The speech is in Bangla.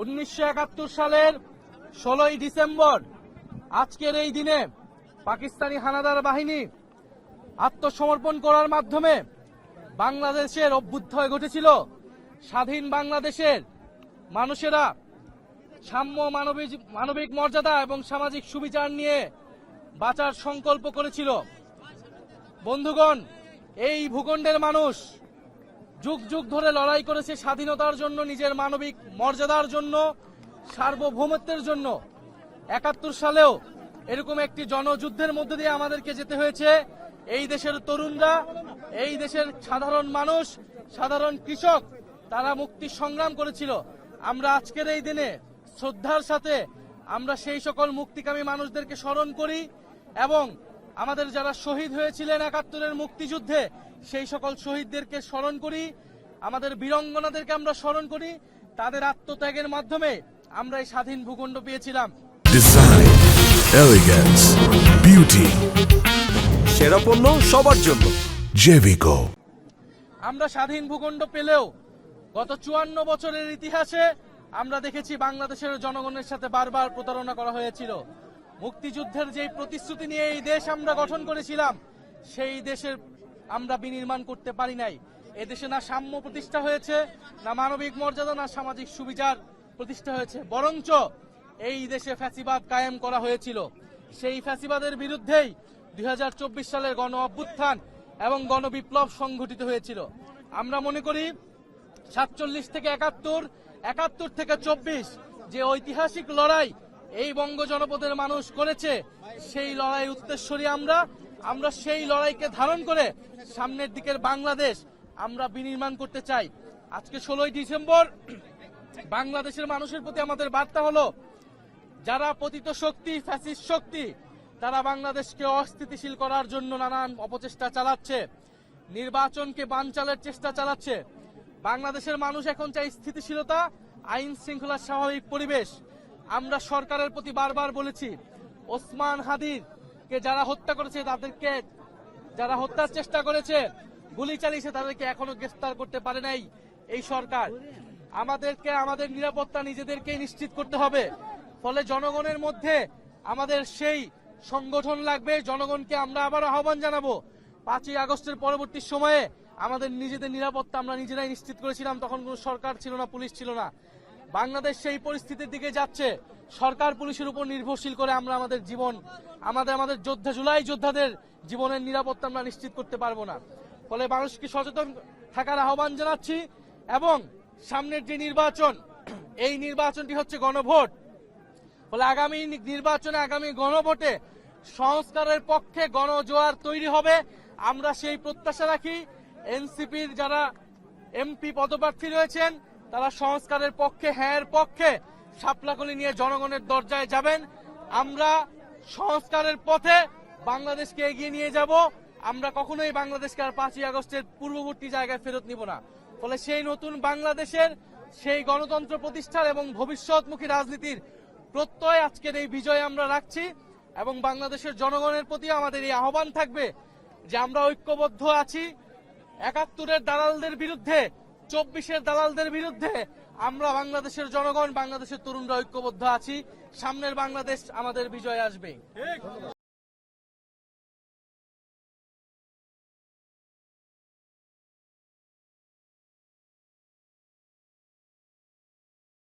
1971 সালের 16ই ডিসেম্বর আজকের এই দিনে পাকিস্তানি হানাদার বাহিনী আত্মসমর্পণ করার মাধ্যমে বাংলাদেশের অভ্যুদয় ঘটেছিল। স্বাধীন বাংলাদেশের মানুষেরা সাম্য, মানবিক মর্যাদা এবং সামাজিক সুবিচার নিয়ে বাঁচার সংকল্প করেছিল। বন্ধুগণ, এই ভূখণ্ডের মানুষ যুগ যুগ ধরে লড়াই করেছে স্বাধীনতার জন্য, নিজের মানবিক মর্যাদার জন্য, সার্বভৌমত্বের জন্য। 71 সালেও এরকম একটি জনযুদ্ধের মধ্য দিয়ে আমাদেরকে যেতে হয়েছে। এই দেশের তরুণরা, এই দেশের সাধারণ মানুষ, সাধারণ কৃষক, তারা মুক্তি সংগ্রাম করেছিল। আমরা আজকের এই দিনে শ্রদ্ধার সাথে আমরা সেই সকল মুক্তিকামী মানুষদেরকে স্মরণ করি এবং আমাদের যারা শহীদ হয়েছিলেন 71-এর মুক্তিযুদ্ধে সেই সকল শহীদদেরকে স্মরণ করি, আমাদের বীরাঙ্গনাদেরকে আমরা স্মরণ করি। তাদের আত্মত্যাগের মাধ্যমে আমরা এই স্বাধীন ভূখণ্ড পেয়েছিলাম। ডিজাইন, এলিগেন্স, বিউটি, সেরা পণ্য সবার জন্য জেভিকো। আমরা স্বাধীন ভূখণ্ড পেলেও গত 54 বছরের ইতিহাসে আমরা দেখেছি বাংলাদেশের জনগণের সাথে বারবার প্রতারণা করা হয়েছিল। মুক্তিযুদ্ধের যে প্রতিশ্রুতি নিয়ে এই দেশ আমরা গঠন করেছিলাম, সেই দেশের আমরা বিনির্মাণ করতে পারি নাই। এদেশে না সাম্য প্রতিষ্ঠা হয়েছে, না মানবিক মর্যাদা, না সামাজিক সুবিচার প্রতিষ্ঠা হয়েছে, বরঞ্চ এই দেশে ফ্যাসিবাদ কায়েম করা হয়েছিল। সেই ফ্যাসিবাদের বিরুদ্ধেই 2024 সালের গণ অভ্যুত্থান এবং গণবিপ্লব সংঘটিত হয়েছিল। আমরা মনে করি 47 থেকে 71, 71 থেকে 24 যে ঐতিহাসিক লড়াই এই বঙ্গ জনপদের মানুষ করেছে, সেই লড়াই উত্তরসূরি আমরা সেই লড়াইকে ধারণ করে সামনের দিকের বাংলাদেশ আমরা বিনির্মাণ করতে চাই। আজকে 16ই ডিসেম্বর বাংলাদেশের মানুষের প্রতি আমাদের বার্তা হলো, যারা পতিত শক্তি, ফ্যাসিস্ট শক্তি, তারা বাংলাদেশকে অস্থিতিশীল করার জন্য নানান অপচেষ্টা চালাচ্ছে, নির্বাচনকে বানচালের চেষ্টা চালাচ্ছে। বাংলাদেশের মানুষ এখন চাই স্থিতিশীলতা, আইন শৃঙ্খলার স্বাভাবিক পরিবেশ। আমরা সরকারের প্রতি বারবার বলেছি, ওসমান হাদিকে যারা হত্যা করেছে, তাদেরকে যারা হত্যার চেষ্টা করেছে, গুলি চালিয়েছে, তাদেরকে এখনো গ্রেফতার করতে পারে নাই এই সরকার। আমাদেরকে আমাদের নিরাপত্তা নিজেদেরকেই নিশ্চিত করতে হবে। ফলে জনগণের মধ্যে আমাদের সেই সংগঠন লাগবে। জনগণকে আমরা আবার আহ্বান জানাবো, 5ই আগস্টের পরবর্তী সময়ে আমাদের নিজেদের নিরাপত্তা আমরা নিজেরাই নিশ্চিত করেছিলাম। তখন কোনো সরকার ছিল না, পুলিশ ছিল না। বাংলাদেশ সেই পরিস্থিতির দিকে যাচ্ছে। সরকার পুলিশের উপর নির্ভরশীল করে আমরা আমাদের জীবন, আমাদের যোদ্ধা, জুলাই যোদ্ধাদের জীবনের নিরাপত্তা আমরা নিশ্চিত করতে পারবো না। ফলে মানুষকে সচেতন থাকার আহ্বান জানাচ্ছি এবং সামনের যে নির্বাচন, এই নির্বাচনটি হচ্ছে গণভোট। ফলে আগামী নির্বাচনে, আগামী গণভোটে সংস্কারের পক্ষে গণজোয়ার তৈরি হবে। আমরা সেই প্রত্যাশা রাখি। এনসিপির যারা এমপি পদপ্রার্থী রয়েছেন, তারা সংস্কারের পক্ষে, হ্যাঁ পক্ষে শাপলাকলি নিয়ে জনগণের দরজায় যাবেন। আমরা সংস্কারের পথে বাংলাদেশকে এগিয়ে নিয়ে যাব। আমরা কখনোই বাংলাদেশকে আর 5ই আগস্টের পূর্ববর্তী জায়গায় ফেরত নিব না। ফলে সেই নতুন বাংলাদেশের, সেই গণতন্ত্র প্রতিষ্ঠার এবং ভবিষ্যৎমুখী রাজনীতির প্রত্যয় আজকের এই বিজয় আমরা রাখছি। এবং বাংলাদেশের জনগণের প্রতি আমাদের এই আহ্বান থাকবে যে আমরা ঐক্যবদ্ধ আছি। 71-এর দালালদের বিরুদ্ধে, 24-এর দালালদের বিরুদ্ধে আমরা বাংলাদেশের জনগণ, বাংলাদেশের তরুণরা ঐক্যবদ্ধ আছি। সামনের বাংলাদেশ আমাদের বিজয় আসবে।